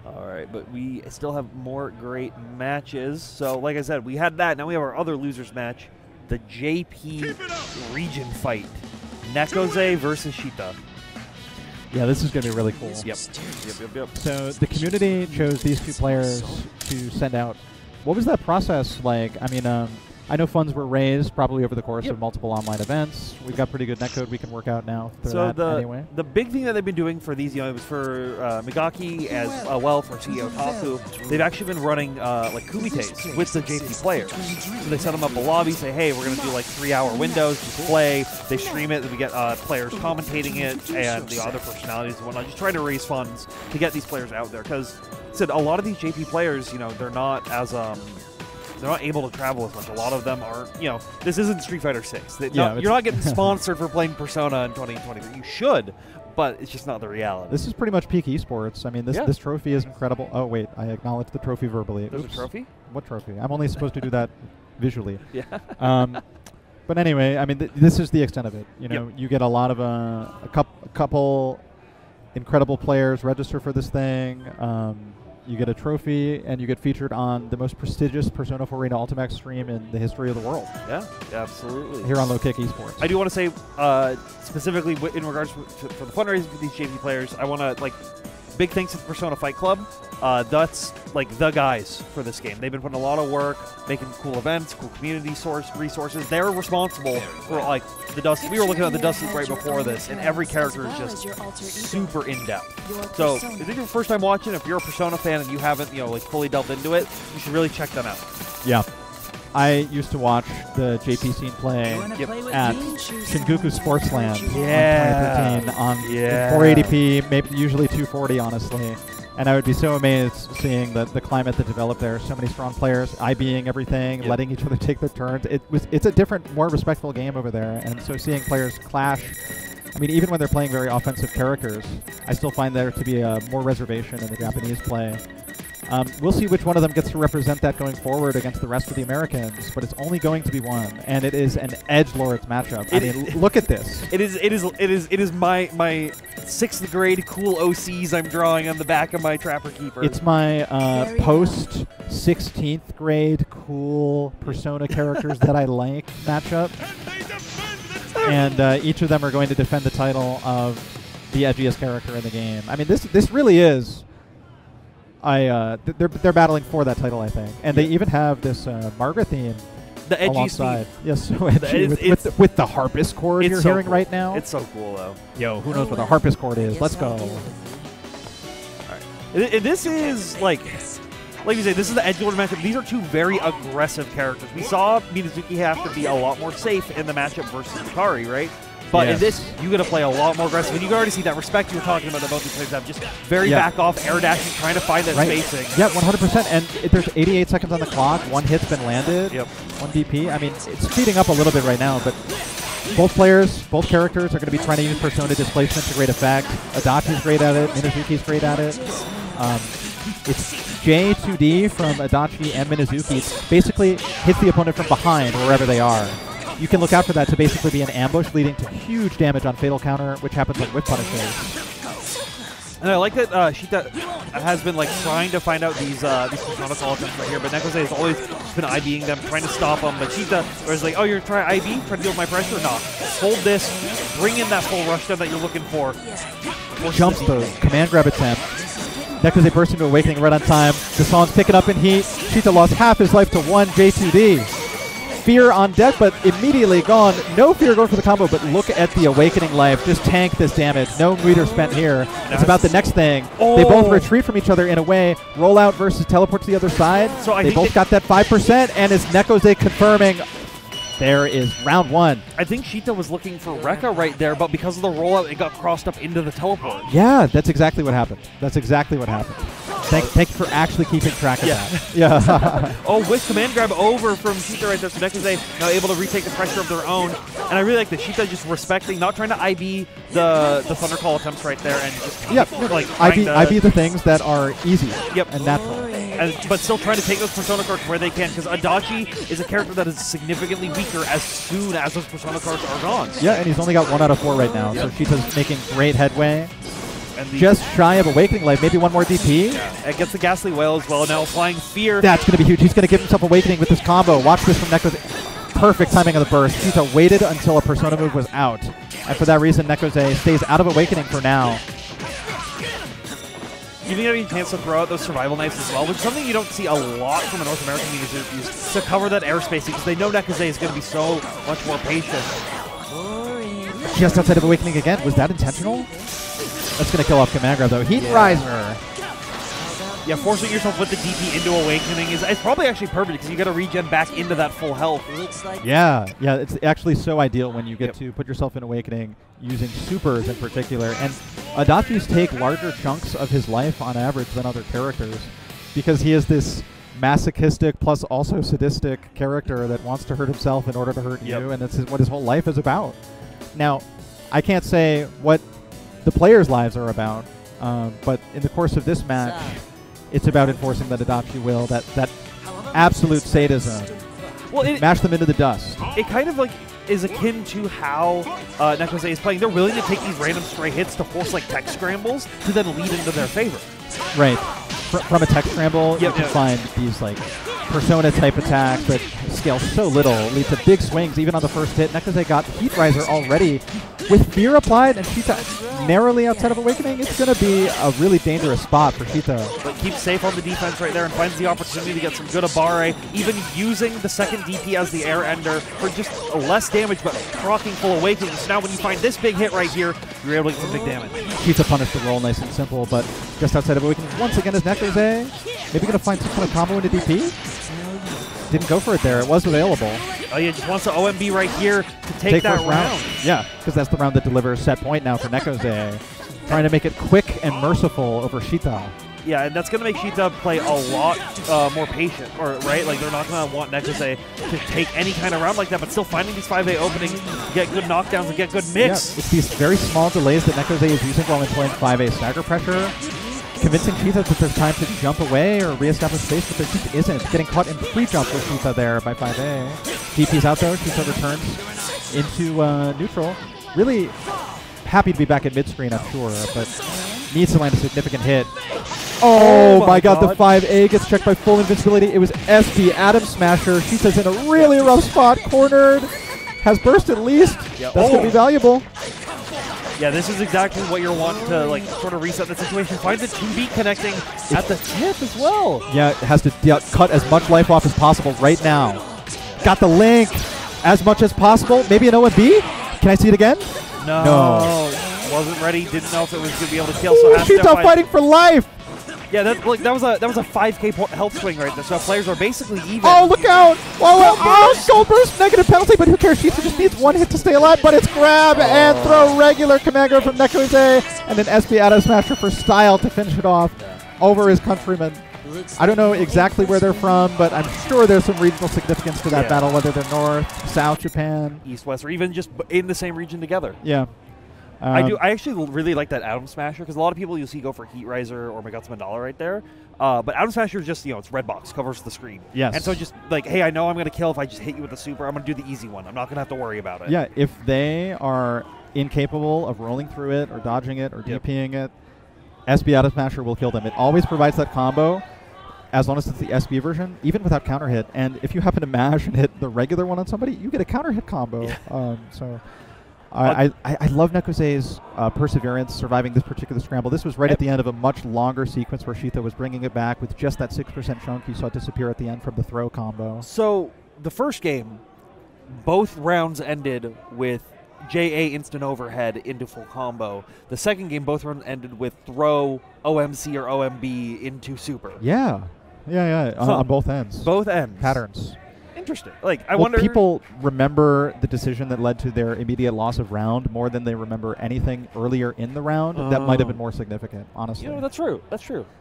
All right, but we still have more great matches. So, like I said, we had that. Now we have our other losers match, the JP region fight. Nekoze versus Shita. Yeah, this is going to be really cool. Yep. So the community chose these two players to send out. What was that process like? I mean, I know funds were raised probably over the course of multiple online events. We've got pretty good netcode we can work out now. So anyway. The big thing that they've been doing for these, it was for Megaki as well for CEO Taku. They've actually been running like kumites with the JP players. So they set them up a lobby, say, hey, we're going to do like 3-hour windows, just play. They stream it, and we get players commentating it and the other personalities and whatnot. Just trying to raise funds to get these players out there because, said a lot of these JP players, they're not as they're not able to travel as much. A lot of them aren't, this isn't Street Fighter 6. You're not getting sponsored for playing Persona in 2023. You should, but it's just not the reality. This is pretty much peak esports. I mean, this trophy is incredible. Oh, wait, I acknowledged the trophy verbally. There's a trophy? What trophy? I'm only supposed to do that visually. Yeah. But anyway, I mean, this is the extent of it. You get a lot of a couple incredible players register for this thing. You get a trophy, and you get featured on the most prestigious Persona 4 Arena Ultimax stream in the history of the world. Yeah, absolutely. Here on Low Kick Esports. I do want to say, specifically in regards for the fundraising for these JP players, I want to, big thanks to the Persona Fight Club. That's, the guys for this game. They've been putting a lot of work, making cool events, cool community resources. They're responsible for, the Dust. We were looking at the Dust League right before this, and every character is just super in-depth. So, if it's your first time watching, if you're a Persona fan and you haven't, fully delved into it, you should really check them out. Yeah. I used to watch the JP scene play at Shinjuku Sportsland in 2013 on 480p, maybe usually 240, honestly. And I would be so amazed seeing the climate that developed there. So many strong players, IBing everything, letting each other take their turns. It's a different, more respectful game over there. And so seeing players clash, I mean, even when they're playing very offensive characters, I still find there to be more reservation in the Japanese play. We'll see which one of them gets to represent that going forward against the rest of the Americans, but it's only going to be one, and it is an edgelords matchup. I mean, look at this. It is my 6th grade cool OCs I'm drawing on the back of my Trapper Keeper. It's my post 16th grade cool Persona characters that I like matchup, and each of them are going to defend the title of the edgiest character in the game. I mean, this really is. They're battling for that title, I think, and they even have this Margaret theme the edgy alongside. Yes, so edgy with the harpist chord you're hearing right now. It's so cool, though. Yo, who knows what the harpist chord is? Let's go. All right, this is like you say, this is the edgelord matchup. These are two very aggressive characters. We saw Minazuki have to be a lot more safe in the matchup versus Hikari, right? But in this, you got to play a lot more aggressive. And you can already see that respect you were talking about both these players have. Just very back off, air dashing, trying to find that spacing. Yeah, 100%. And there's 88 seconds on the clock. One hit's been landed. Yep. One DP. I mean, it's speeding up a little bit right now, but both characters are going to be trying to use Persona displacement to great effect. Adachi's great at it. Minazuki's great at it. It's J2D from Adachi and Minazuki. Basically hits the opponent from behind wherever they are. You can look out for that to basically be an ambush, leading to huge damage on Fatal Counter, which happens on whip punishes. And I like that Shita has been trying to find out these Persona call attempts right here, but Nekoze has always been IBing them, trying to stop them. But Shita was like, oh, you're trying to IB, trying to deal with my pressure? No. Hold this, bring in that full rush down that you're looking for. Jumps the command grab attempt. Nekoze bursts into Awakening right on time. The song's picking up in heat. Shita lost half his life to one J2D. Fear on deck, but immediately gone. No Fear going for the combo, but look at the Awakening life. Just tank this damage. No meter spent here. It's about the next thing. Oh. They both retreat from each other in a way. Roll out versus teleport to the other side. So they both got that 5%, and it's Nekoze confirming. There is round one. I think Shita was looking for Rekka right there, but because of the rollout, it got crossed up into the teleport. Yeah, that's exactly what happened. That's exactly what happened. Thank you for actually keeping track of that. Yeah. Oh, with command grab over from Shita right there. So Nekoze now able to retake the pressure of their own. And I really like that Shita just respecting, not trying to IB the Thunder Call attempts right there, and just IB the things that are easy and natural. But still trying to take those Persona cards where they can, because Adachi is a character that is significantly weaker as soon as those Persona cards are gone. Yeah, and he's only got 1 out of 4 right now, so Shita's making great headway. And just shy of Awakening Life. Maybe one more DP. Yeah. It gets the Ghastly Wail as well. Now Flying Fear. That's going to be huge. He's going to give himself Awakening with this combo. Watch this from Nekose. Perfect timing of the burst. Cheetah waited until a Persona move was out. And for that reason, Nekose stays out of Awakening for now. Even getting a chance to throw out those survival knives as well, which is something you don't see a lot from a North American user to cover that airspace, because they know Nekose is going to be so much more patient. Just outside of Awakening again. Was that intentional? That's going to kill off Kamagra, though. Heat Riser. Yeah, forcing yourself with the DP into Awakening is probably actually perfect, because you got to regen back into that full health. Yeah, it's actually so ideal when you get to put yourself in Awakening using supers in particular. And Adachi's take larger chunks of his life on average than other characters, because he is this masochistic plus also sadistic character that wants to hurt himself in order to hurt you, and that's what his whole life is about. Now, I can't say what the players' lives are about, but in the course of this match, it's about enforcing that Adachi will, that absolute sadism. Well, mash them into the dust. It kind of like is akin to how Nekose is playing. They're willing to take these random stray hits to force like tech scrambles to then lead into their favor. Right. From a tech scramble, you can find these like Persona type attacks that scale so little, lead to big swings even on the first hit. Nekose got Heat Riser already. With Fear applied and Cheetah narrowly outside of Awakening, it's going to be a really dangerous spot for Cheetah. But keeps safe on the defense right there and finds the opportunity to get some good Abare, even using the second DP as the air ender for just less damage, but proccing full Awakening. So now when you find this big hit right here, you're able to get some big damage. Cheetah punished the roll nice and simple, but just outside of Awakening once again is Nekose. Maybe going to find some kind of combo into DP? Didn't go for it there. It was available. Oh, yeah, just wants the OMB right here to take that round. Yeah, because that's the round that delivers set point now for Nekose. Trying to make it quick and merciful over Cheetah. Yeah, and that's going to make Cheetah play a lot more patient, right? Like, they're not going to want Nekose to take any kind of round like that, but still finding these 5A openings, get good knockdowns, and get good mix. Yeah, it's these very small delays that Nekose is using while employing 5A stagger pressure. Convincing Cheetah that there's time to jump away or reestablish space, but there just isn't. Getting caught in pre-jump with Cheetah there by 5A. DP's out though. Cheetah returns into neutral. Really happy to be back at mid-screen, I'm sure, but needs to land a significant hit. Oh my god, the 5A gets checked by full invincibility. It was SP, Atom Smasher. Cheetah's in a really rough spot, cornered. Has burst at least. That's going to be valuable. Yeah, this is exactly what you're wanting to like sort of reset the situation. Find the 2B connecting at the tip as well. Yeah, it has to cut as much life off as possible right now. Got the link as much as possible. Maybe an OMB? Can I see it again? No. Wasn't ready. Didn't know if it was going to be able to kill. So Cheetah fighting for life. Yeah, that was a 5K health swing right there. So players are basically even. Oh, look out! Whoa, Gold Burst, negative penalty, but who cares? Cheetah just needs one hit to stay alive, but it's grab and throw regular Kamagra from Nekose, and then SP Atom Smasher for style to finish it off over his countrymen. I don't know exactly where they're from, but I'm sure there's some regional significance to that battle, whether they're North, South Japan, East, West, or even just in the same region together. Yeah. I actually really like that Atom Smasher, because a lot of people you'll see go for Heat Riser or Megatsu Mandala right there. But Atom Smasher is just, it's red box, covers the screen. Yes. And so just like, hey, I know I'm going to kill if I just hit you with the super. I'm going to do the easy one. I'm not going to have to worry about it. Yeah, if they are incapable of rolling through it or dodging it or DPing it, SP Atom Smasher will kill them. It always provides that combo, as long as it's the SB version, even without counter hit. And if you happen to mash and hit the regular one on somebody, you get a counter hit combo. I love Nekose's perseverance surviving this particular scramble. This was right at the end of a much longer sequence where Cheetah was bringing it back with just that 6% chunk you saw disappear at the end from the throw combo. So the first game, both rounds ended with JA instant overhead into full combo. The second game, both rounds ended with throw, OMC, or OMB into super. Yeah. On both ends. Both ends. Patterns. Interesting. Like, I wonder. People remember the decision that led to their immediate loss of round more than they remember anything earlier in the round that might have been more significant, honestly. That's true. That's true.